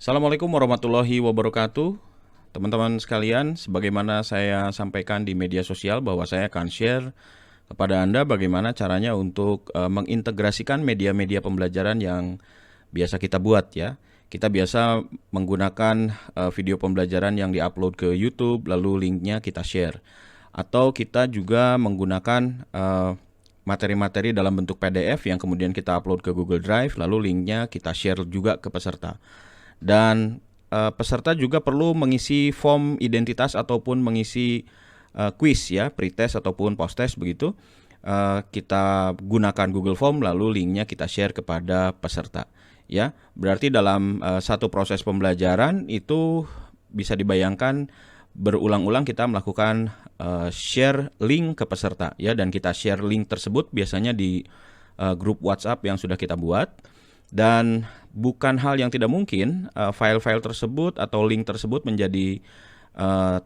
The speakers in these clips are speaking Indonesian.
Assalamualaikum warahmatullahi wabarakatuh. Teman-teman sekalian, sebagaimana saya sampaikan di media sosial bahwa saya akan share kepada Anda bagaimana caranya untuk mengintegrasikan media-media pembelajaran yang biasa kita buat ya. Kita biasa menggunakan video pembelajaran yang diupload ke YouTube, lalu linknya kita share. Atau kita juga menggunakan materi-materi dalam bentuk PDF yang kemudian kita upload ke Google Drive, lalu linknya kita share juga ke peserta. Dan peserta juga perlu mengisi form identitas ataupun mengisi quiz ya, pretest ataupun posttest begitu. Kita gunakan Google Form lalu linknya kita share kepada peserta. Ya, berarti dalam satu proses pembelajaran itu bisa dibayangkan berulang-ulang kita melakukan share link ke peserta ya, dan kita share link tersebut biasanya di grup WhatsApp yang sudah kita buat. Dan bukan hal yang tidak mungkin file-file tersebut atau link tersebut menjadi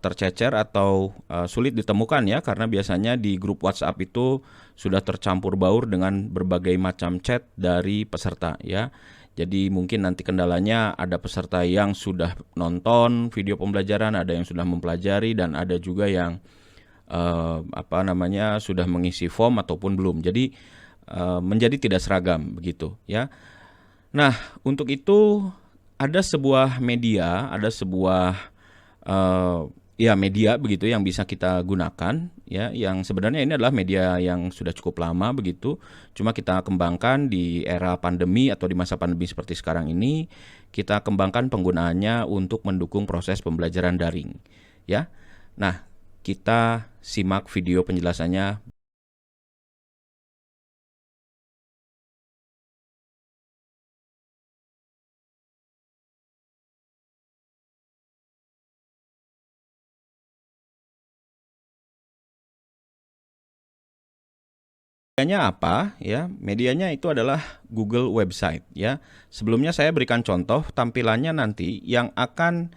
tercecer atau sulit ditemukan ya, karena biasanya di grup WhatsApp itu sudah tercampur baur dengan berbagai macam chat dari peserta ya. Jadi mungkin nanti kendalanya ada peserta yang sudah nonton video pembelajaran, ada yang sudah mempelajari, dan ada juga yang sudah mengisi form ataupun belum. Jadi menjadi tidak seragam begitu ya. Nah, untuk itu ada sebuah media, ada sebuah media begitu yang bisa kita gunakan ya, yang sebenarnya ini adalah media yang sudah cukup lama begitu. Cuma kita kembangkan di era pandemi atau di masa pandemi seperti sekarang ini, kita kembangkan penggunaannya untuk mendukung proses pembelajaran daring ya. Nah, kita simak video penjelasannya. Medianya apa ya? Medianya itu adalah Google website ya. Sebelumnya saya berikan contoh tampilannya nanti yang akan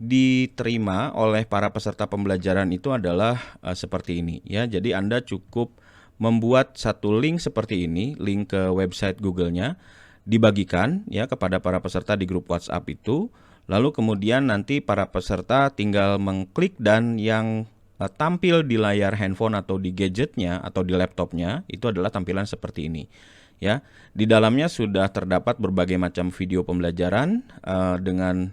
diterima oleh para peserta pembelajaran itu adalah seperti ini ya. Jadi Anda cukup membuat satu link seperti ini, link ke website Google-nya, dibagikan ya kepada para peserta di grup WhatsApp itu. Lalu kemudian nanti para peserta tinggal mengklik, dan yang tampil di layar handphone atau di gadgetnya atau di laptopnya itu adalah tampilan seperti ini ya. Di dalamnya sudah terdapat berbagai macam video pembelajaran dengan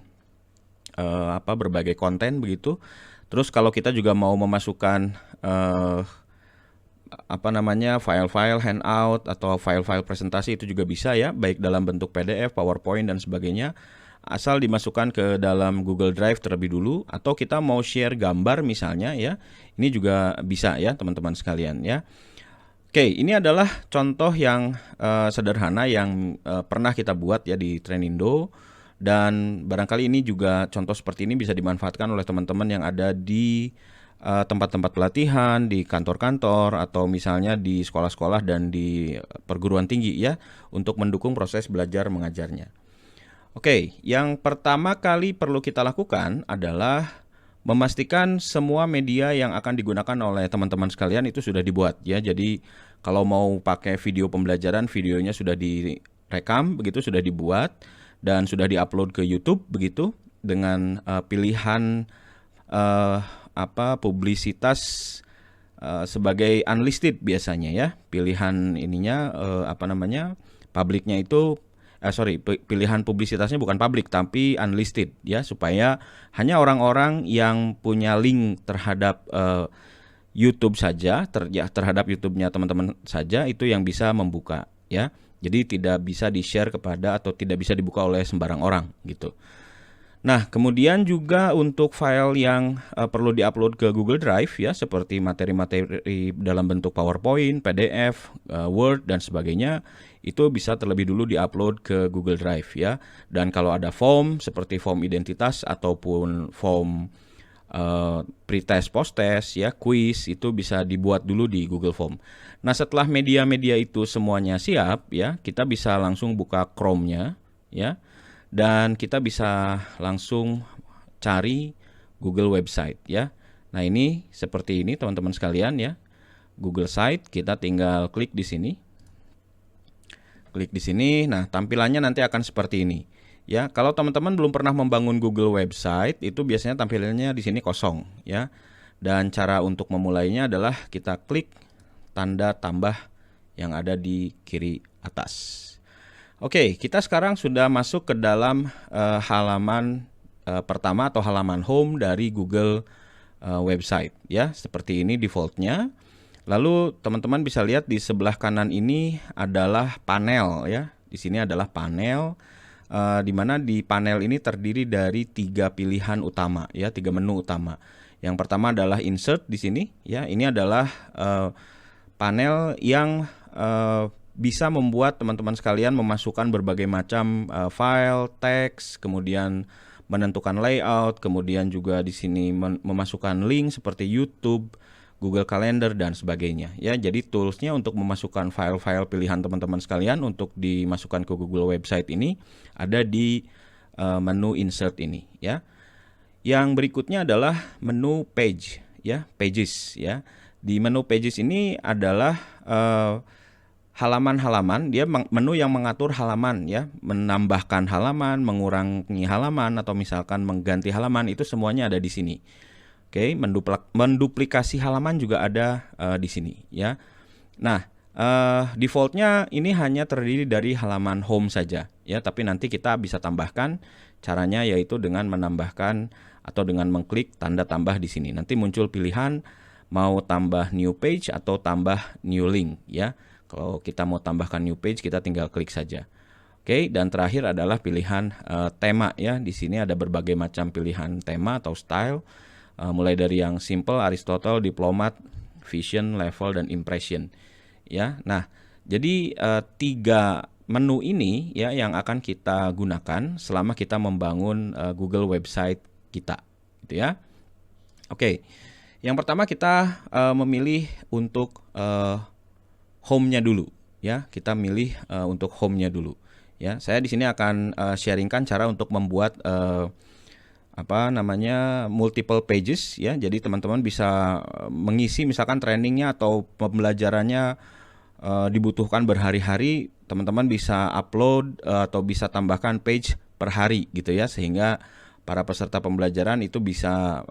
berbagai konten begitu. Terus kalau kita juga mau memasukkan file-file handout atau file-file presentasi itu juga bisa ya, baik dalam bentuk PDF, PowerPoint dan sebagainya. Asal dimasukkan ke dalam Google Drive terlebih dulu, atau kita mau share gambar misalnya ya, ini juga bisa ya teman-teman sekalian ya. Oke, ini adalah contoh yang sederhana yang pernah kita buat ya di Trenindo, dan barangkali ini juga contoh seperti ini bisa dimanfaatkan oleh teman-teman yang ada di tempat-tempat pelatihan, di kantor-kantor, atau misalnya di sekolah-sekolah dan di perguruan tinggi ya, untuk mendukung proses belajar mengajarnya. Oke, yang pertama kali perlu kita lakukan adalah memastikan semua media yang akan digunakan oleh teman-teman sekalian itu sudah dibuat ya. Jadi kalau mau pakai video pembelajaran, videonya sudah direkam begitu, sudah dibuat dan sudah diupload ke YouTube begitu, dengan pilihan publisitas sebagai unlisted biasanya ya. Pilihan ininya publiknya itu pilihan publisitasnya bukan publik tapi unlisted ya, supaya hanya orang-orang yang punya link terhadap YouTube saja, terhadap YouTube-nya teman-teman saja itu yang bisa membuka ya. Jadi tidak bisa di-share kepada atau tidak bisa dibuka oleh sembarang orang gitu. Nah, kemudian juga untuk file yang perlu diupload ke Google Drive ya, seperti materi-materi dalam bentuk PowerPoint, PDF, Word dan sebagainya, itu bisa terlebih dulu diupload ke Google Drive ya. Dan kalau ada form seperti form identitas ataupun form pretest, posttest ya, quiz, itu bisa dibuat dulu di Google Form. Nah, setelah media-media itu semuanya siap ya, kita bisa langsung buka Chrome-nya ya. Dan kita bisa langsung cari Google website ya. Nah, ini seperti ini teman-teman sekalian ya. Google Site, kita tinggal klik di sini. Klik di sini. Nah, tampilannya nanti akan seperti ini. Ya, kalau teman-teman belum pernah membangun Google website, itu biasanya tampilannya di sini kosong, ya. Dan cara untuk memulainya adalah kita klik tanda tambah yang ada di kiri atas. Oke, kita sekarang sudah masuk ke dalam halaman pertama atau halaman home dari Google website, ya. Seperti ini defaultnya. Lalu teman-teman bisa lihat di sebelah kanan ini adalah panel, ya. Di sini adalah panel. Di mana di panel ini terdiri dari 3 pilihan utama, ya, 3 menu utama. Yang pertama adalah insert di sini, ya. Ini adalah panel yang bisa membuat teman-teman sekalian memasukkan berbagai macam file, teks, kemudian menentukan layout, kemudian juga di sini memasukkan link seperti YouTube, Google Calendar dan sebagainya, ya. Jadi toolsnya untuk memasukkan file-file pilihan teman-teman sekalian untuk dimasukkan ke Google website ini ada di menu insert ini, ya. Yang berikutnya adalah menu page, ya, pages, ya. Di menu pages ini adalah halaman-halaman, dia menu yang mengatur halaman, ya, menambahkan halaman, mengurangi halaman atau misalkan mengganti halaman, itu semuanya ada di sini. Oke, menduplikasi halaman juga ada di sini, ya. Nah, defaultnya ini hanya terdiri dari halaman home saja, ya. Tapi nanti kita bisa tambahkan, caranya yaitu dengan menambahkan atau dengan mengklik tanda tambah di sini. Nanti muncul pilihan mau tambah new page atau tambah new link, ya. Kalau kita mau tambahkan new page, kita tinggal klik saja. Oke, dan terakhir adalah pilihan tema, ya. Di sini ada berbagai macam pilihan tema atau style. Mulai dari yang simple, Aristotle, diplomat, vision, level, dan impression, ya. Nah, jadi 3 menu ini, ya, yang akan kita gunakan selama kita membangun Google website kita, gitu, ya. Oke, yang pertama kita memilih untuk home-nya dulu, ya. Kita milih untuk home-nya dulu, ya. Saya di sini akan sharingkan cara untuk membuat multiple pages, ya. Jadi teman-teman bisa mengisi misalkan trainingnya atau pembelajarannya dibutuhkan berhari-hari, teman-teman bisa upload atau bisa tambahkan page per hari, gitu, ya, sehingga para peserta pembelajaran itu bisa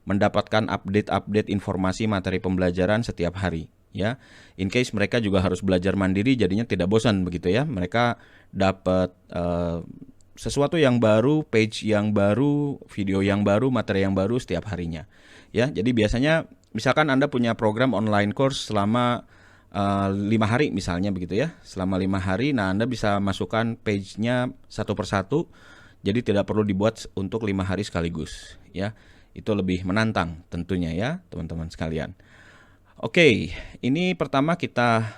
mendapatkan update informasi materi pembelajaran setiap hari, ya. In case mereka juga harus belajar mandiri, jadinya tidak bosan, begitu, ya. Mereka dapat sesuatu yang baru, page yang baru, video yang baru, materi yang baru setiap harinya, ya. Jadi biasanya misalkan Anda punya program online course selama 5 hari misalnya, begitu, ya. Selama 5 hari, nah Anda bisa masukkan page-nya satu persatu, jadi tidak perlu dibuat untuk 5 hari sekaligus, ya. Itu lebih menantang tentunya, ya, teman-teman sekalian. Oke, ini pertama kita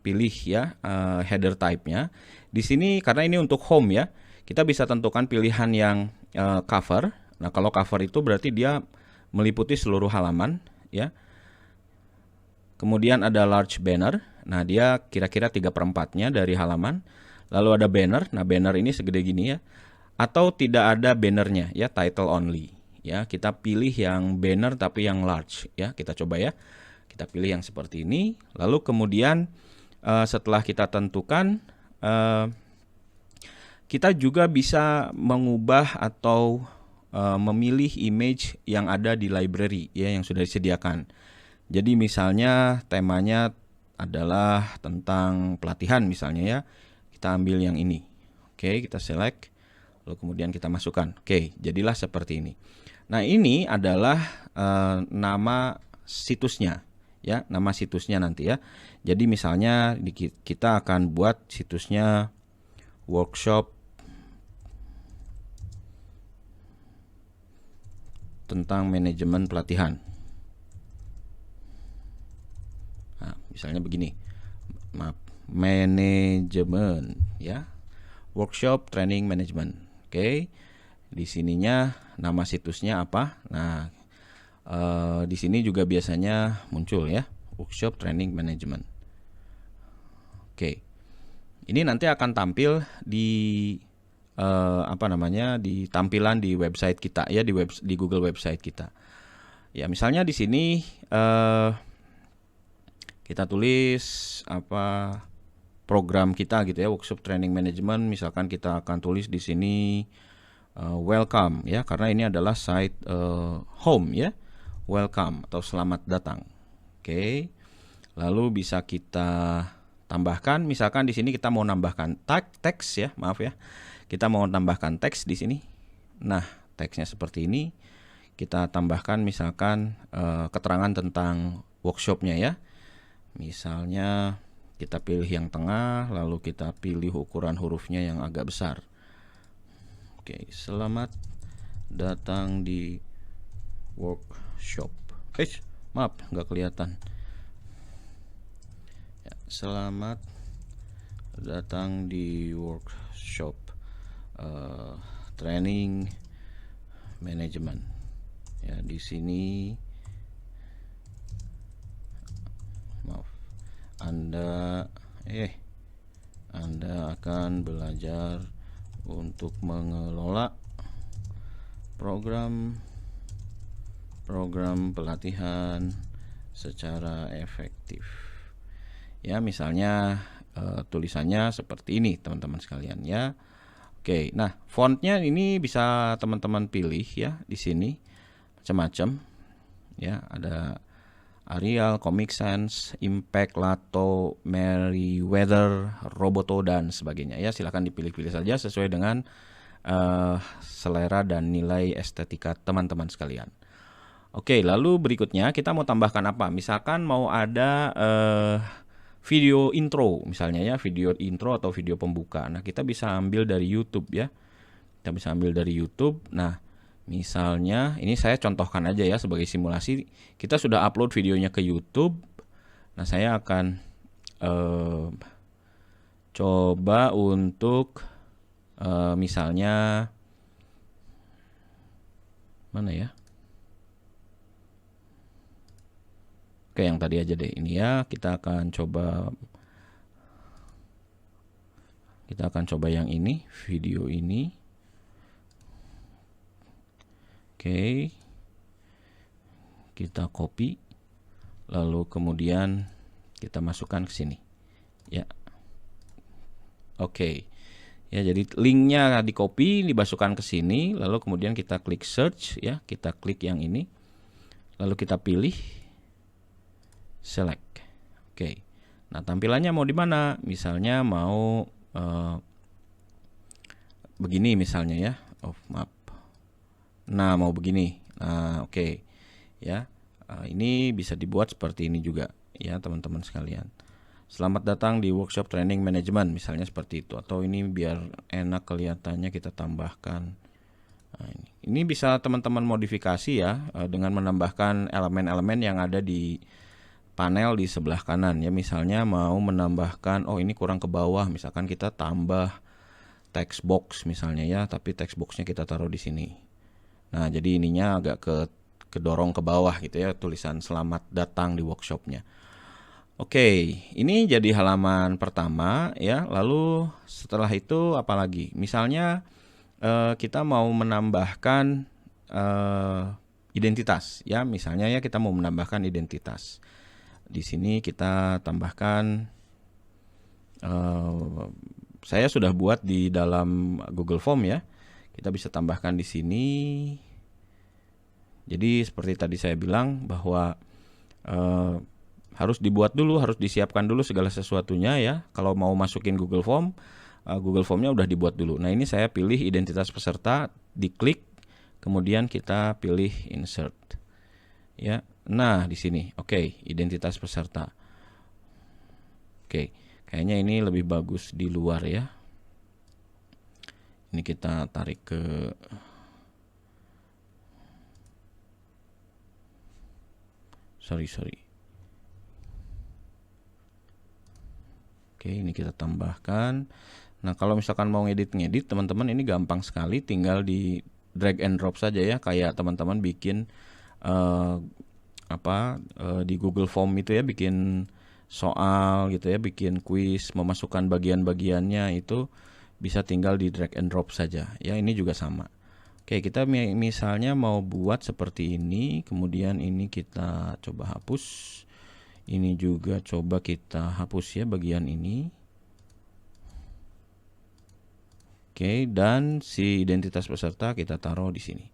pilih, ya, header type-nya. Di sini karena ini untuk home, ya, kita bisa tentukan pilihan yang cover. Nah, kalau cover itu berarti dia meliputi seluruh halaman, ya. Kemudian ada large banner. Nah, dia kira-kira 3/4-nya dari halaman. Lalu ada banner. Nah, banner ini segede gini, ya. Atau tidak ada bannernya, ya, title only, ya. Kita pilih yang banner tapi yang large, ya. Kita coba, ya. Kita pilih yang seperti ini. Lalu kemudian setelah kita tentukan, kita juga bisa mengubah atau memilih image yang ada di library, ya, yang sudah disediakan. Jadi misalnya temanya adalah tentang pelatihan misalnya, ya. Kita ambil yang ini. Oke, kita select, lalu kemudian kita masukkan. Oke, jadilah seperti ini. Nah, ini adalah nama situsnya, ya, nama situsnya nanti, ya. Jadi misalnya kita akan buat situsnya workshop tentang manajemen pelatihan. Nah, misalnya begini, manajemen, ya, workshop training management. Oke, di sininya nama situsnya apa? Nah, di sini juga biasanya muncul, ya, workshop training management. Oke, ini nanti akan tampil di di tampilan di website kita, ya, di Google website kita. Ya, misalnya di sini kita tulis program kita gitu ya, workshop training management. Misalkan kita akan tulis di sini welcome ya, karena ini adalah site home ya, welcome atau selamat datang. Oke. Lalu bisa kita tambahkan, misalkan di sini kita mau nambahkan teks ya, maaf ya. Kita mau tambahkan teks di sini. Nah, teksnya seperti ini. Kita tambahkan misalkan keterangan tentang workshopnya ya. Misalnya kita pilih yang tengah, lalu kita pilih ukuran hurufnya yang agak besar. Oke, selamat datang di workshop. Maaf, nggak kelihatan. Ya, selamat datang di workshop training management. Ya, di sini maaf. Anda akan belajar untuk mengelola program pelatihan secara efektif. Ya, misalnya tulisannya seperti ini teman-teman sekalian ya. Oke, nah fontnya ini bisa teman-teman pilih ya di sini macam-macam ya, ada Arial, Comic Sans, Impact, Lato, Merriweather, Roboto dan sebagainya ya. Silahkan dipilih-pilih saja sesuai dengan selera dan nilai estetika teman-teman sekalian. Oke, lalu berikutnya kita mau tambahkan apa? Misalkan mau ada video intro misalnya ya, video intro atau video pembuka. Nah, kita bisa ambil dari YouTube ya. Kita bisa ambil dari YouTube. Nah, misalnya ini saya contohkan aja ya sebagai simulasi. Kita sudah upload videonya ke YouTube. Nah, saya akan coba untuk misalnya mana ya? Oke, yang tadi aja deh ini ya. Kita akan coba yang ini, video ini. Oke. Kita copy. Lalu kemudian kita masukkan ke sini. Ya. Oke. Ya, jadi linknya di copy, dimasukkan ke sini, lalu kemudian kita klik search ya, kita klik yang ini. Lalu kita pilih select. Oke. Nah, tampilannya mau di mana? Misalnya mau begini misalnya ya. Oh, maaf. Nah, mau begini. Nah, oke. Ya. Ini bisa dibuat seperti ini juga ya, teman-teman sekalian. Selamat datang di workshop training management misalnya seperti itu, atau ini biar enak kelihatannya kita tambahkan. Nah, ini bisa teman-teman modifikasi ya dengan menambahkan elemen-elemen yang ada di panel di sebelah kanan ya. Misalnya mau menambahkan, oh ini kurang ke bawah, misalkan kita tambah text box misalnya ya, tapi text boxnya kita taruh di sini. Nah, jadi ininya agak kedorong ke bawah gitu ya, tulisan selamat datang di workshopnya. Oke, ini jadi halaman pertama ya. Lalu setelah itu apa lagi? Misalnya kita mau menambahkan identitas ya. Misalnya ya kita mau menambahkan identitas. Di sini kita tambahkan, saya sudah buat di dalam Google Form ya. Kita bisa tambahkan di sini. Jadi seperti tadi saya bilang bahwa harus dibuat dulu, harus disiapkan dulu segala sesuatunya ya. Kalau mau masukin Google Form, Google Formnya udah dibuat dulu. Nah, ini saya pilih identitas peserta, diklik, kemudian kita pilih insert. Ya. Nah, di sini. Oke, identitas peserta. Oke, kayaknya ini lebih bagus di luar ya. Ini kita tarik ke sorry. Oke, ini kita tambahkan. Nah, kalau misalkan mau ngedit teman-teman, ini gampang sekali, tinggal di drag and drop saja ya, kayak teman-teman bikin di Google Form itu ya, bikin soal gitu ya, bikin kuis, memasukkan bagian-bagiannya itu bisa tinggal di drag and drop saja ya. Ini juga sama. Oke, kita misalnya mau buat seperti ini, kemudian ini kita coba hapus. Ini juga coba kita hapus ya bagian ini. Oke, dan si identitas peserta kita taruh di sini.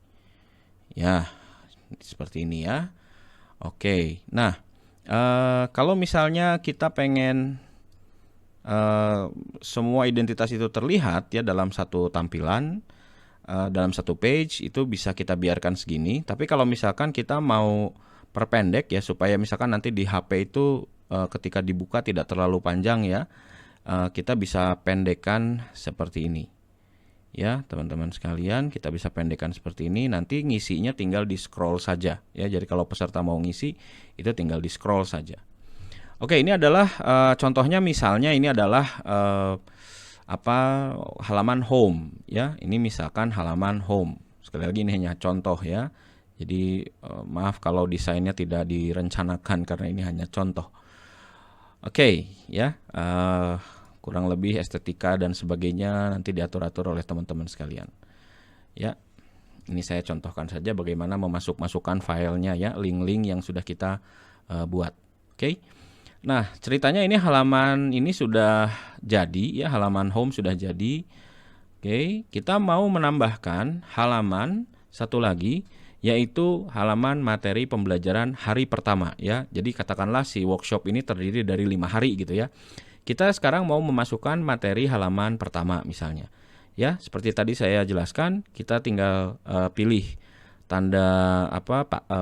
Ya, seperti ini ya. Oke, nah kalau misalnya kita pengen semua identitas itu terlihat ya dalam satu tampilan, dalam satu page, itu bisa kita biarkan segini. Tapi kalau misalkan kita mau perpendek ya, supaya misalkan nanti di HP itu ketika dibuka tidak terlalu panjang ya, kita bisa pendekkan seperti ini. Ya, teman-teman sekalian, kita bisa pendekkan seperti ini. Nanti ngisinya tinggal di scroll saja ya. Jadi kalau peserta mau ngisi, itu tinggal di scroll saja. Oke, ini adalah contohnya, misalnya ini adalah halaman home ya. Ini misalkan halaman home. Sekali lagi ini hanya contoh ya. Jadi maaf kalau desainnya tidak direncanakan karena ini hanya contoh. Oke, ya. Kurang lebih estetika dan sebagainya nanti diatur-atur oleh teman-teman sekalian. Ya, ini saya contohkan saja bagaimana masukkan filenya ya, link-link yang sudah kita buat. Oke. Nah, ceritanya ini halaman ini sudah jadi ya, halaman home sudah jadi. Oke, kita mau menambahkan halaman satu lagi, yaitu halaman materi pembelajaran hari pertama ya. Jadi katakanlah si workshop ini terdiri dari 5 hari gitu ya. Kita sekarang mau memasukkan materi halaman pertama misalnya. Ya, seperti tadi saya jelaskan, kita tinggal pilih tanda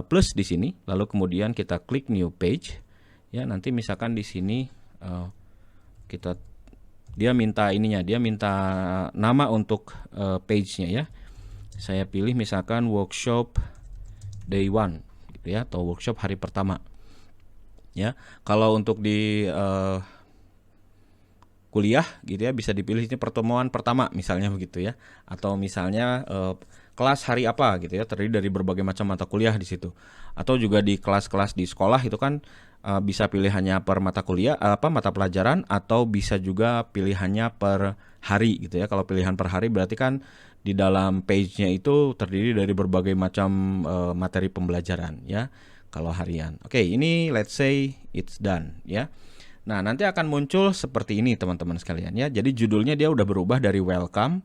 plus di sini, lalu kemudian kita klik new page. Ya, nanti misalkan di sini dia minta nama untuk page-nya ya. Saya pilih misalkan workshop day 1 gitu ya, atau workshop hari pertama. Ya, kalau untuk di kuliah gitu ya, bisa dipilih ini pertemuan pertama misalnya begitu ya, atau misalnya kelas hari apa gitu ya, terdiri dari berbagai macam mata kuliah di situ. Atau juga di kelas-kelas di sekolah itu kan bisa pilihannya per mata kuliah, mata pelajaran, atau bisa juga pilihannya per hari gitu ya. Kalau pilihan per hari berarti kan di dalam page-nya itu terdiri dari berbagai macam materi pembelajaran ya, kalau harian. Oke, ini let's say it's done ya. Nah, nanti akan muncul seperti ini teman-teman sekalian ya. Jadi judulnya dia udah berubah dari welcome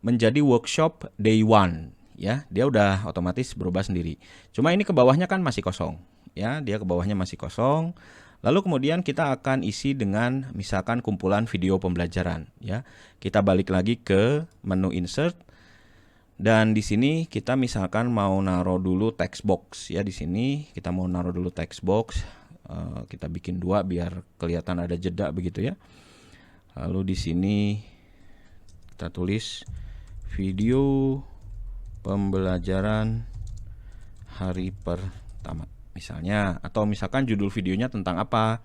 menjadi workshop day 1 ya. Dia udah otomatis berubah sendiri. Cuma ini ke bawahnya kan masih kosong ya. Dia ke bawahnya masih kosong. Lalu kemudian kita akan isi dengan misalkan kumpulan video pembelajaran ya. Kita balik lagi ke menu insert, dan di sini kita misalkan mau naruh dulu text box ya. Di sini kita mau naruh dulu text box. Kita bikin 2 biar kelihatan ada jeda begitu ya. Lalu di sini kita tulis video pembelajaran hari pertama misalnya, atau misalkan judul videonya tentang apa.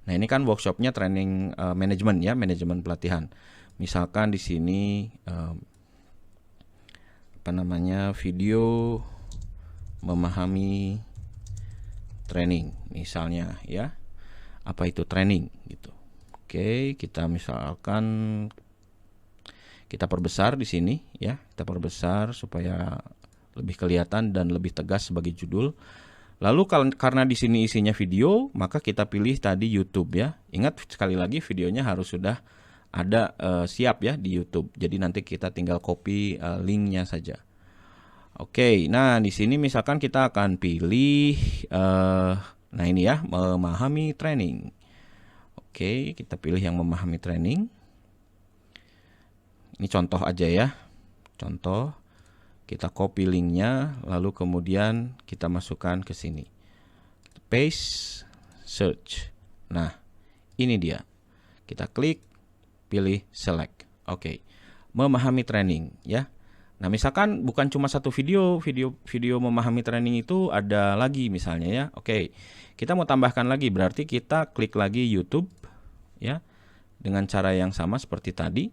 Nah, ini kan workshopnya training manajemen ya, manajemen pelatihan. Misalkan di sini video memahami training misalnya ya. Apa itu training gitu. Oke, kita misalkan kita perbesar di sini ya. Kita perbesar supaya lebih kelihatan dan lebih tegas sebagai judul. Lalu karena di sini isinya video, maka kita pilih tadi YouTube ya. Ingat sekali lagi, videonya harus sudah ada siap ya di YouTube. Jadi nanti kita tinggal copy linknya saja. Oke, nah di sini misalkan kita akan pilih, nah ini ya, memahami training. Oke, kita pilih yang memahami training. Ini contoh aja ya, contoh. Kita copy linknya, lalu kemudian kita masukkan ke sini. Paste, search. Nah, ini dia. Kita klik, pilih select. Oke, memahami training ya. Nah, misalkan bukan cuma satu video memahami training itu ada lagi misalnya ya. Oke, kita mau tambahkan lagi, berarti kita klik lagi YouTube ya, dengan cara yang sama seperti tadi.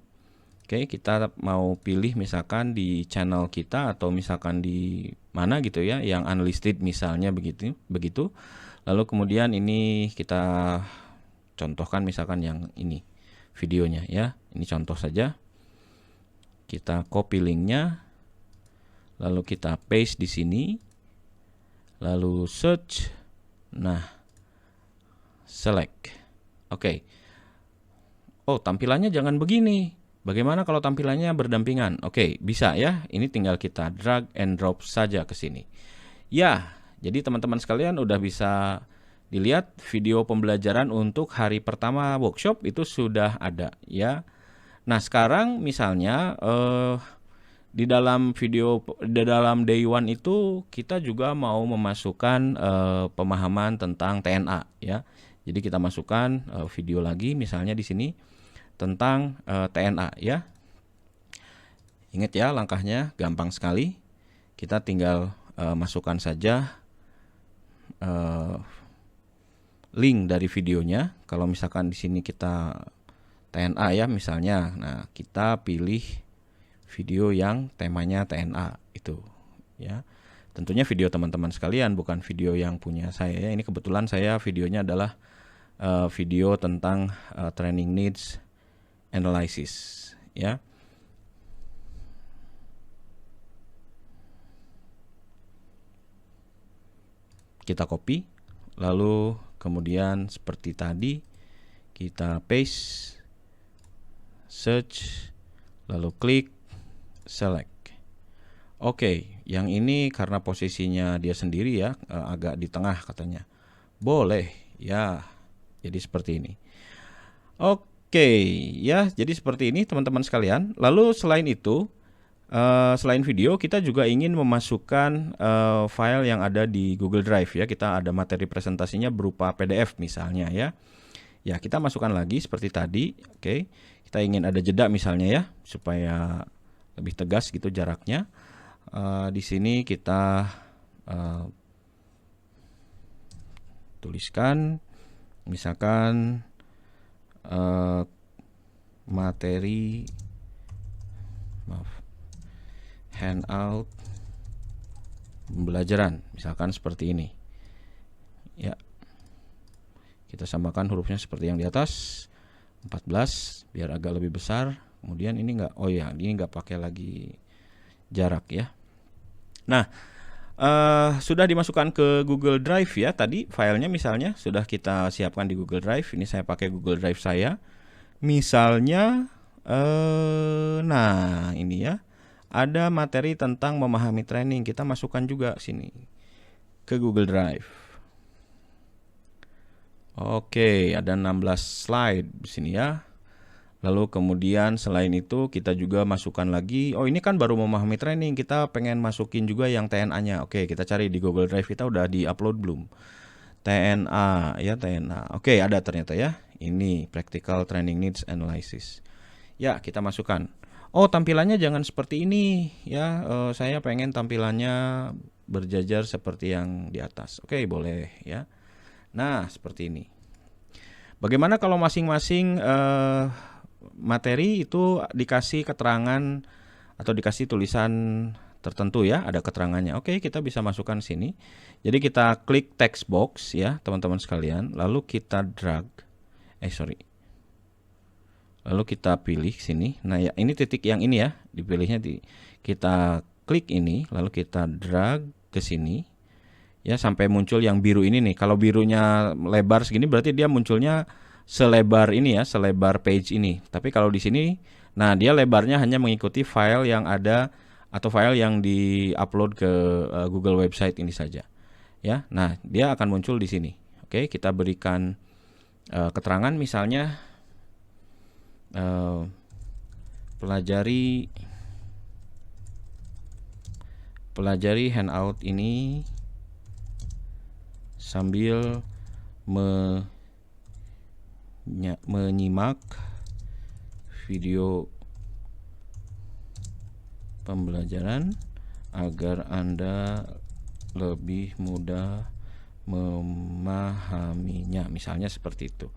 Oke, kita mau pilih misalkan di channel kita atau misalkan di mana gitu ya, yang unlisted misalnya begitu. Lalu kemudian ini kita contohkan misalkan yang ini videonya ya. Ini contoh saja. Kita copy linknya, lalu kita paste di sini, lalu search, nah select. Oke. Oh, tampilannya jangan begini. Bagaimana kalau tampilannya berdampingan? Oke, bisa ya. Ini tinggal kita drag and drop saja ke sini. Ya, jadi teman-teman sekalian udah bisa dilihat video pembelajaran untuk hari pertama workshop itu sudah ada ya. Nah, sekarang misalnya di dalam day one itu kita juga mau memasukkan pemahaman tentang TNA ya. Jadi kita masukkan video lagi misalnya di sini tentang TNA ya. Ingat ya langkahnya gampang sekali. Kita tinggal masukkan saja link dari videonya. Kalau misalkan di sini kita TNA ya misalnya. Nah, kita pilih video yang temanya TNA itu ya. Tentunya video teman-teman sekalian, bukan video yang punya saya ya. Ini kebetulan saya videonya adalah video tentang training needs analysis ya. Kita copy, lalu kemudian seperti tadi kita paste, search, lalu klik, select. Oke, yang ini karena posisinya dia sendiri ya, agak di tengah katanya. Boleh ya, jadi seperti ini. Oke ya, jadi seperti ini teman-teman sekalian. Lalu selain itu, selain video, kita juga ingin memasukkan file yang ada di Google Drive ya. Kita ada materi presentasinya berupa PDF misalnya ya. Ya, kita masukkan lagi seperti tadi. Oke, kita ingin ada jeda misalnya ya, supaya lebih tegas gitu jaraknya. Di sini kita tuliskan, misalkan materi, handout pembelajaran misalkan seperti ini ya. Kita samakan hurufnya seperti yang di atas 14 biar agak lebih besar. Kemudian ini enggak, oh ya ini enggak pakai lagi jarak ya. Nah, sudah dimasukkan ke Google Drive ya. Tadi filenya misalnya sudah kita siapkan di Google Drive. Ini saya pakai Google Drive saya misalnya. Nah ini ya, ada materi tentang memahami training. Kita masukkan juga sini ke Google Drive. Oke, ada 16 slide di sini ya. Lalu kemudian selain itu kita juga masukkan lagi. Oh, ini kan baru memahami training. Kita pengen masukin juga yang TNA-nya. Oke, kita cari di Google Drive kita udah di-upload belum? TNA ya, TNA. Oke, ada ternyata ya. Ini Practical Training Needs Analysis. Ya, kita masukkan. Oh, tampilannya jangan seperti ini ya. Saya pengen tampilannya berjajar seperti yang di atas. Oke, boleh ya. Nah, seperti ini. Bagaimana kalau masing-masing materi itu dikasih keterangan atau dikasih tulisan tertentu ya, ada keterangannya. Oke, kita bisa masukkan sini. Jadi kita klik text box ya, teman-teman sekalian. Lalu kita drag. Lalu kita pilih sini. Nah, ya ini titik yang ini ya, dipilihnya kita klik ini, lalu kita drag ke sini. Ya, sampai muncul yang biru ini nih. Kalau birunya lebar segini berarti dia munculnya selebar ini ya, selebar page ini. Tapi kalau di sini, nah dia lebarnya hanya mengikuti file yang ada atau file yang di-upload ke Google website ini saja. Ya, nah dia akan muncul di sini. Oke, kita berikan keterangan misalnya pelajari handout ini sambil menyimak video pembelajaran agar Anda lebih mudah memahaminya, misalnya seperti itu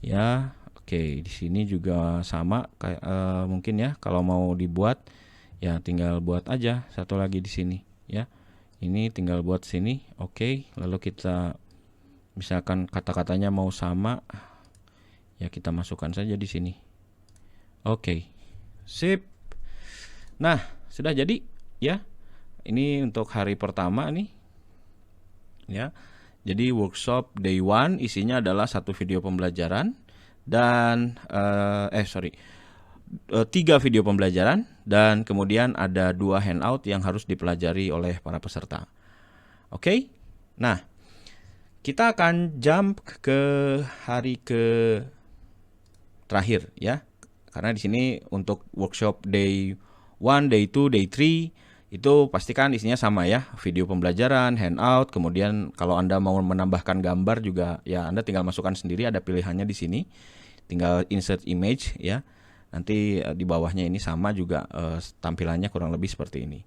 ya. Oke, di sini juga sama kayak mungkin ya, kalau mau dibuat ya tinggal buat aja satu lagi di sini ya. Ini tinggal buat sini. Oke, lalu kita misalkan kata-katanya mau sama ya, kita masukkan saja di sini. Oke, sip. Nah, sudah jadi ya. Ini untuk hari pertama nih ya. Jadi workshop day 1 isinya adalah satu video pembelajaran dan 3 video pembelajaran dan kemudian ada 2 handout yang harus dipelajari oleh para peserta. Oke? Nah, kita akan jump ke hari terakhir ya. Karena di sini untuk workshop day 1, day 2, day 3 itu pastikan isinya sama ya, video pembelajaran, handout, kemudian kalau Anda mau menambahkan gambar juga ya Anda tinggal masukkan sendiri, ada pilihannya di sini. Tinggal insert image ya. Nanti di bawahnya ini sama juga tampilannya kurang lebih seperti ini.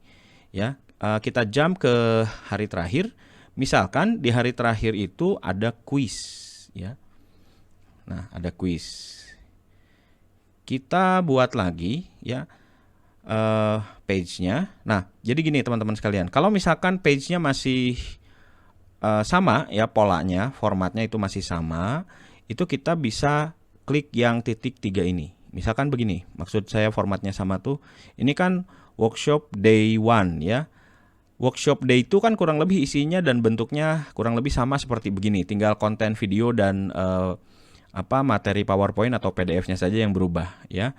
Ya, kita jump ke hari terakhir. Misalkan di hari terakhir itu ada quiz ya. Nah, ada quiz. Kita buat lagi ya page-nya. Nah, jadi gini teman-teman sekalian, kalau misalkan page-nya masih sama ya, polanya, formatnya itu masih sama, itu kita bisa klik yang titik 3 ini. Misalkan begini, maksud saya formatnya sama tuh, ini kan workshop day 1 ya. Workshop day itu kan kurang lebih isinya dan bentuknya kurang lebih sama seperti begini, tinggal konten video dan materi PowerPoint atau PDF-nya saja yang berubah ya.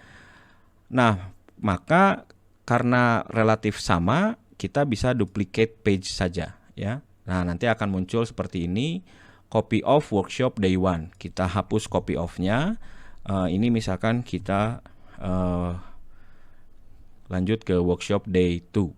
Nah, maka karena relatif sama, kita bisa duplicate page saja ya. Nah, nanti akan muncul seperti ini, copy of workshop day 1. Kita hapus copy of-nya. Ini misalkan kita lanjut ke workshop day 2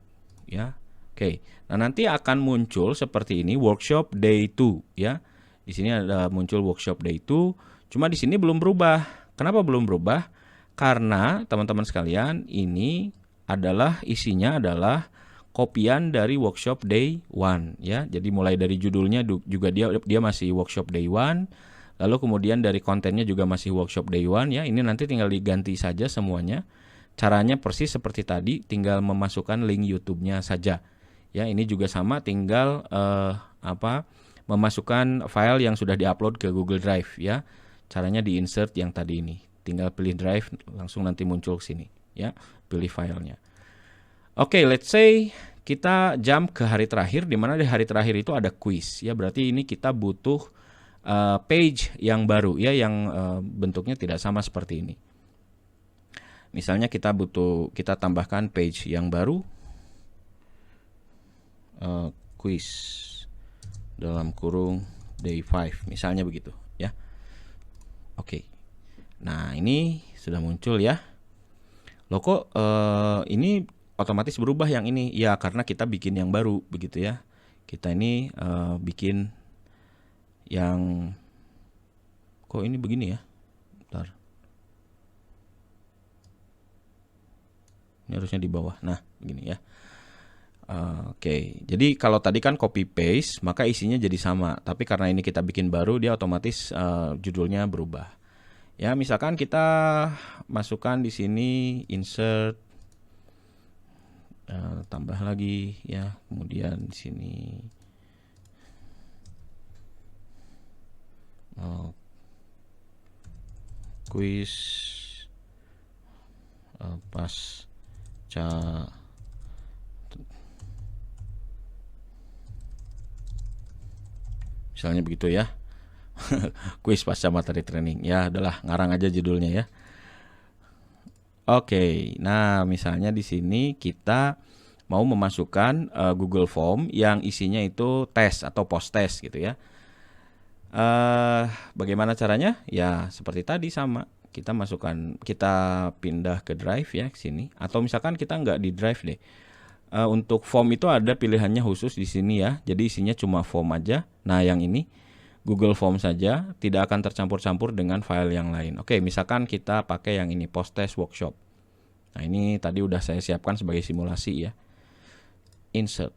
ya. Oke. Nah, nanti akan muncul seperti ini workshop day 2 ya. Di sini ada muncul workshop day 2, cuma di sini belum berubah. Kenapa belum berubah? Karena teman-teman sekalian, ini adalah isinya adalah kopian dari workshop day 1 ya. Jadi mulai dari judulnya juga dia masih workshop day 1, lalu kemudian dari kontennya juga masih workshop day 1 ya. Ini nanti tinggal diganti saja semuanya. Caranya persis seperti tadi, tinggal memasukkan link YouTube-nya saja. Ya, ini juga sama, tinggal memasukkan file yang sudah diupload ke Google Drive ya. Caranya di-insert yang tadi ini. Tinggal pilih drive, langsung nanti muncul ke sini ya, pilih filenya. Oke, let's say kita jump ke hari terakhir, di mana di hari terakhir itu ada quiz ya. Berarti ini kita butuh page yang baru ya, yang bentuknya tidak sama seperti ini. Misalnya kita tambahkan page yang baru, quiz dalam kurung day 5 misalnya begitu ya. Oke. Nah, ini sudah muncul ya. Loh kok ini otomatis berubah yang ini? Ya, karena kita bikin yang baru begitu ya. Kita ini bikin yang, kok ini begini ya? Bentar. Ini harusnya di bawah. Nah, begini ya. Oke. Jadi kalau tadi kan copy paste, maka isinya jadi sama. Tapi karena ini kita bikin baru, dia otomatis judulnya berubah. Ya, misalkan kita masukkan di sini insert, tambah lagi ya, kemudian di sini quiz pasca misalnya begitu ya. Kuis pasca materi training ya, adalah ngarang aja judulnya ya. Oke, nah misalnya di sini kita mau memasukkan Google Form yang isinya itu tes atau post test gitu ya. Bagaimana caranya? Ya seperti tadi sama, kita pindah ke Drive ya ke sini, atau misalkan kita nggak di Drive deh. Untuk form itu ada pilihannya khusus di sini ya. Jadi isinya cuma form aja. Nah, yang ini Google Form saja, tidak akan tercampur-campur dengan file yang lain. Oke, misalkan kita pakai yang ini, post test workshop. Nah, ini tadi udah saya siapkan sebagai simulasi ya. Insert.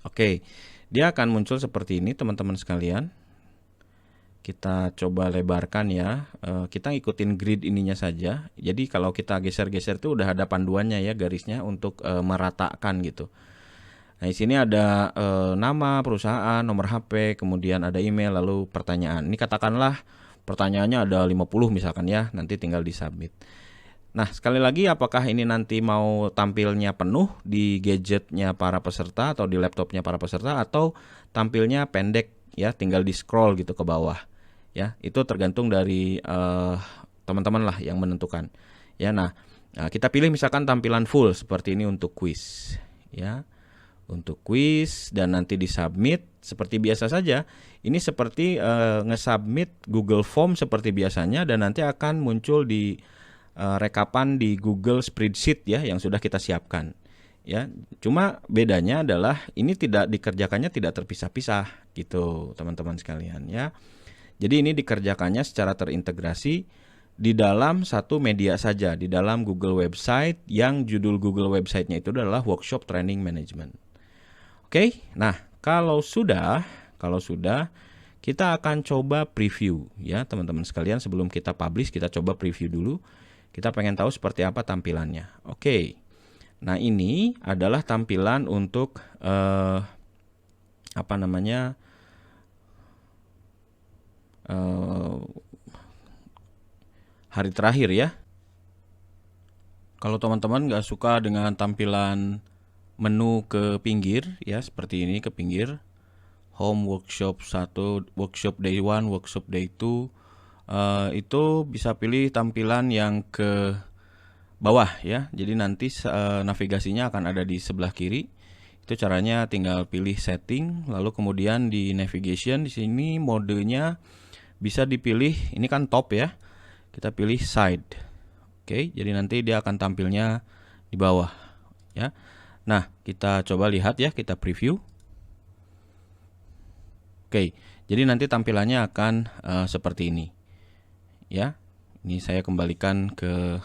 Oke, dia akan muncul seperti ini teman-teman sekalian. Kita coba lebarkan ya. Kita ikutin grid ininya saja. Jadi kalau kita geser-geser itu udah ada panduannya ya, garisnya untuk meratakan gitu. Nah, di sini ada nama perusahaan, nomor HP, kemudian ada email, lalu pertanyaan. Ini katakanlah pertanyaannya ada 50 misalkan ya, nanti tinggal disubmit. Nah, sekali lagi, apakah ini nanti mau tampilnya penuh di gadgetnya para peserta atau di laptopnya para peserta, atau tampilnya pendek ya, tinggal di scroll gitu ke bawah ya. Itu tergantung dari teman-teman lah yang menentukan. Ya, nah, kita pilih misalkan tampilan full seperti ini untuk quiz, ya. Untuk quiz dan nanti disubmit seperti biasa saja. Ini seperti nge-submit Google Form seperti biasanya dan nanti akan muncul di rekapan di Google Spreadsheet ya yang sudah kita siapkan. Ya, cuma bedanya adalah ini tidak dikerjakannya tidak terpisah-pisah gitu, teman-teman sekalian ya. Jadi ini dikerjakannya secara terintegrasi di dalam satu media saja, di dalam Google website yang judul Google website-nya itu adalah Workshop Training Management. Oke, nah kalau sudah kita akan coba preview ya teman-teman sekalian. Sebelum kita publish kita coba preview dulu. Kita pengen tahu seperti apa tampilannya. Oke, nah ini adalah tampilan untuk hari terakhir ya. Kalau teman-teman nggak suka dengan tampilan menu ke pinggir ya seperti ini ke pinggir, home workshop 1, workshop day 1, workshop day 2, itu bisa pilih tampilan yang ke bawah ya. Jadi nanti navigasinya akan ada di sebelah kiri. Itu caranya tinggal pilih setting, lalu kemudian di navigation di sini modenya bisa dipilih, ini kan top ya. Kita pilih side. Oke, jadi nanti dia akan tampilnya di bawah ya. Nah, kita coba lihat ya, kita preview. Oke, jadi nanti tampilannya akan seperti ini. Ya, ini saya kembalikan ke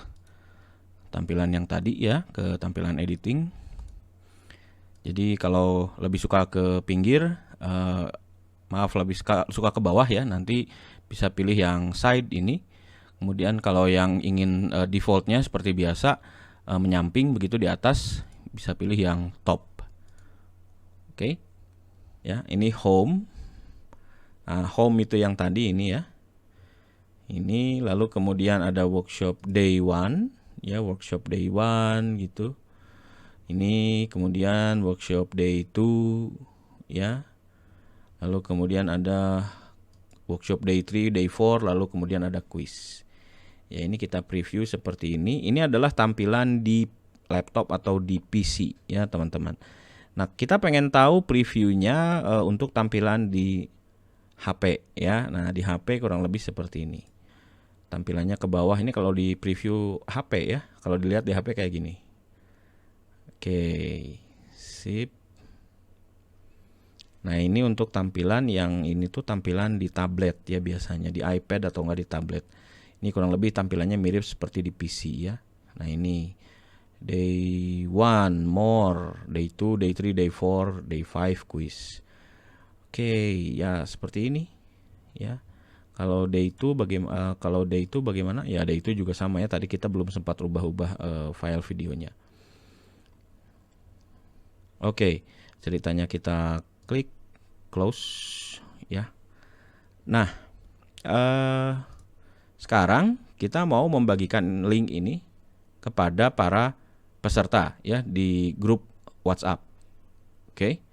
tampilan yang tadi ya, ke tampilan editing. Jadi kalau lebih suka ke pinggir, lebih suka ke bawah ya, nanti bisa pilih yang side ini. Kemudian kalau yang ingin defaultnya seperti biasa, menyamping begitu di atas, bisa pilih yang top. Oke. Ya, ini home. Nah, home itu yang tadi ini ya. Ini lalu kemudian ada workshop day 1, ya, workshop day 1 gitu. Ini kemudian workshop day 2 ya. Lalu kemudian ada workshop day 3, day 4, lalu kemudian ada quiz. Ya, ini kita preview seperti ini. Ini adalah tampilan di laptop atau di PC ya teman-teman. Nah, kita pengen tahu previewnya untuk tampilan di HP ya. Nah, di HP kurang lebih seperti ini. Tampilannya ke bawah ini kalau di preview HP ya. Kalau dilihat di HP kayak gini. Oke, sip. Nah, ini untuk tampilan yang ini tuh tampilan di tablet ya biasanya, di iPad atau enggak di tablet. Ini kurang lebih tampilannya mirip seperti di PC ya. Nah, ini day 1 more, day 2, day 3, day 4, day 5 quiz. Oke, ya seperti ini ya. Kalau day 2 bagaimana? Ya, day 2 juga sama ya. Tadi kita belum sempat ubah-ubah file videonya. Oke, ceritanya kita klik close ya. Nah, sekarang kita mau membagikan link ini kepada para peserta ya di grup WhatsApp. Oke.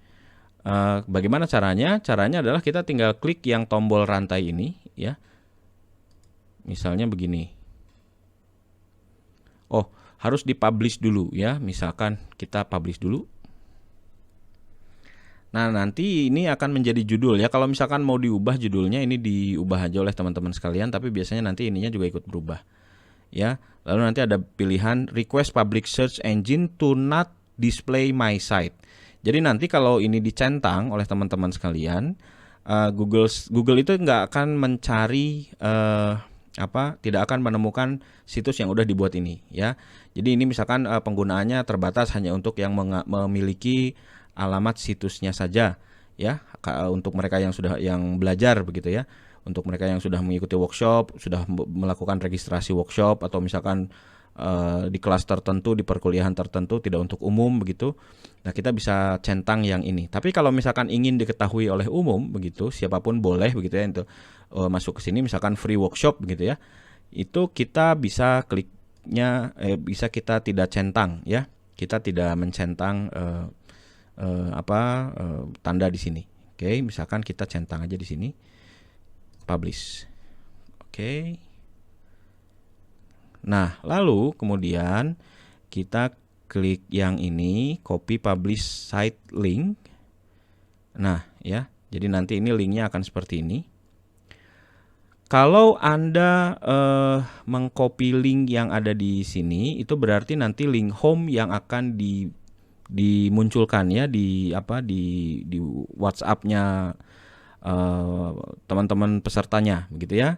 Bagaimana caranya? Caranya adalah kita tinggal klik yang tombol rantai ini ya. Misalnya begini. Oh, harus dipublish dulu ya. Misalkan kita publish dulu. Nah, nanti ini akan menjadi judul ya. Kalau misalkan mau diubah judulnya, ini diubah aja oleh teman-teman sekalian, tapi biasanya nanti ininya juga ikut berubah. Ya. Lalu nanti ada pilihan request public search engine to not display my site. Jadi nanti kalau ini dicentang oleh teman-teman sekalian, Google itu nggak akan mencari tidak akan menemukan situs yang udah dibuat ini ya. Jadi ini misalkan penggunaannya terbatas hanya untuk yang memiliki alamat situsnya saja ya, untuk mereka yang belajar begitu ya. Untuk mereka yang sudah mengikuti workshop, sudah melakukan registrasi workshop, atau misalkan di kelas tertentu, di perkuliahan tertentu, tidak untuk umum begitu. Nah, kita bisa centang yang ini. Tapi kalau misalkan ingin diketahui oleh umum begitu, siapapun boleh begitu ya untuk masuk ke sini, misalkan free workshop begitu ya. Itu kita bisa kliknya bisa kita tidak centang ya. Kita tidak mencentang tanda di sini. Oke, misalkan kita centang aja di sini. Publish. Oke. Nah, lalu kemudian kita klik yang ini, copy publish site link. Nah, ya. Jadi nanti ini linknya akan seperti ini. Kalau Anda mengcopy link yang ada di sini, itu berarti nanti link home yang akan dimunculkan ya di WhatsApp-nya teman-teman pesertanya, begitu ya.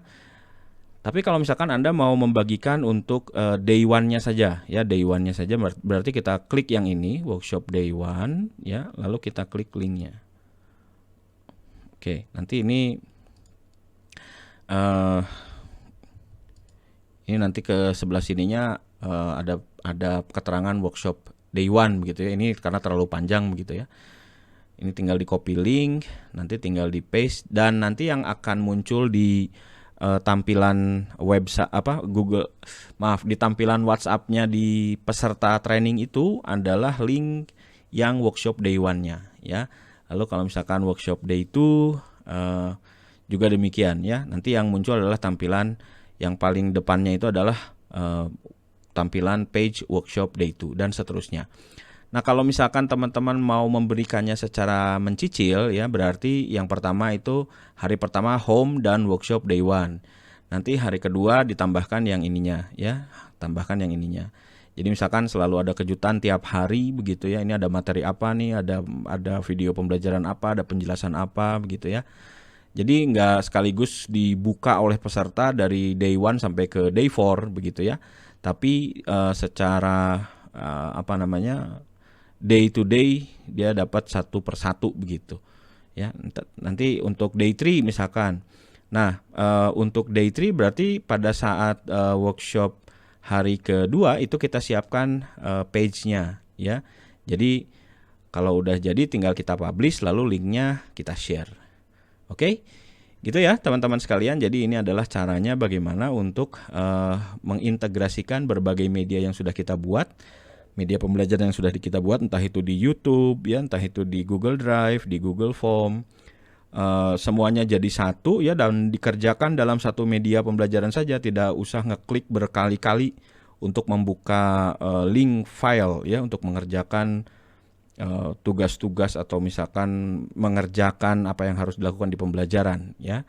Tapi kalau misalkan Anda mau membagikan untuk day one-nya saja, ya day one-nya saja, berarti kita klik yang ini, workshop day one, ya, lalu kita klik linknya. Oke, nanti ini nanti ke sebelah sininya ada keterangan workshop day one begitu ya. Ini karena terlalu panjang begitu ya. Ini tinggal di copy link, nanti tinggal di paste, dan nanti yang akan muncul di tampilan website di tampilan WhatsApp-nya di peserta training itu adalah link yang workshop day one-nya ya. Lalu kalau misalkan workshop day 2 juga demikian ya. Nanti yang muncul adalah tampilan yang paling depannya itu adalah tampilan page workshop day 2 dan seterusnya. Nah, kalau misalkan teman-teman mau memberikannya secara mencicil ya, berarti yang pertama itu hari pertama home dan workshop day 1. Nanti hari kedua ditambahkan yang ininya ya, tambahkan yang ininya. Jadi misalkan selalu ada kejutan tiap hari begitu ya. Ini ada materi apa nih, ada video pembelajaran apa, ada penjelasan apa begitu ya. Jadi nggak sekaligus dibuka oleh peserta dari day 1 sampai ke day 4 begitu ya. Tapi secara day to day dia dapat satu persatu begitu ya. Nanti untuk day 3 misalkan. Nah, untuk day 3 berarti pada saat workshop hari kedua itu kita siapkan page-nya ya. Jadi kalau udah jadi tinggal kita publish lalu linknya kita share. Oke? Gitu ya teman-teman sekalian. Jadi ini adalah caranya bagaimana untuk mengintegrasikan berbagai media yang sudah kita buat, media pembelajaran yang sudah kita buat, entah itu di YouTube ya, entah itu di Google Drive, di Google Form, semuanya jadi satu ya, dan dikerjakan dalam satu media pembelajaran saja, tidak usah ngeklik berkali-kali untuk membuka link file ya, untuk mengerjakan tugas-tugas atau misalkan mengerjakan apa yang harus dilakukan di pembelajaran ya.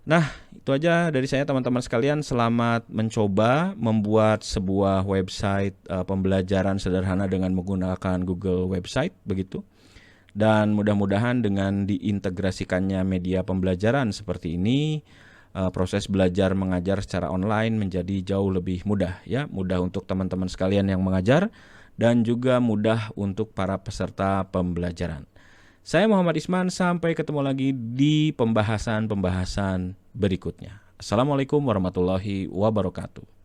Nah, itu aja dari saya teman-teman sekalian. Selamat mencoba membuat sebuah website pembelajaran sederhana dengan menggunakan Google Website begitu. Dan mudah-mudahan dengan diintegrasikannya media pembelajaran seperti ini, proses belajar mengajar secara online menjadi jauh lebih mudah ya. Mudah untuk teman-teman sekalian yang mengajar dan juga mudah untuk para peserta pembelajaran. Saya Muhammad Isman, sampai ketemu lagi di pembahasan-pembahasan berikutnya. Assalamualaikum warahmatullahi wabarakatuh.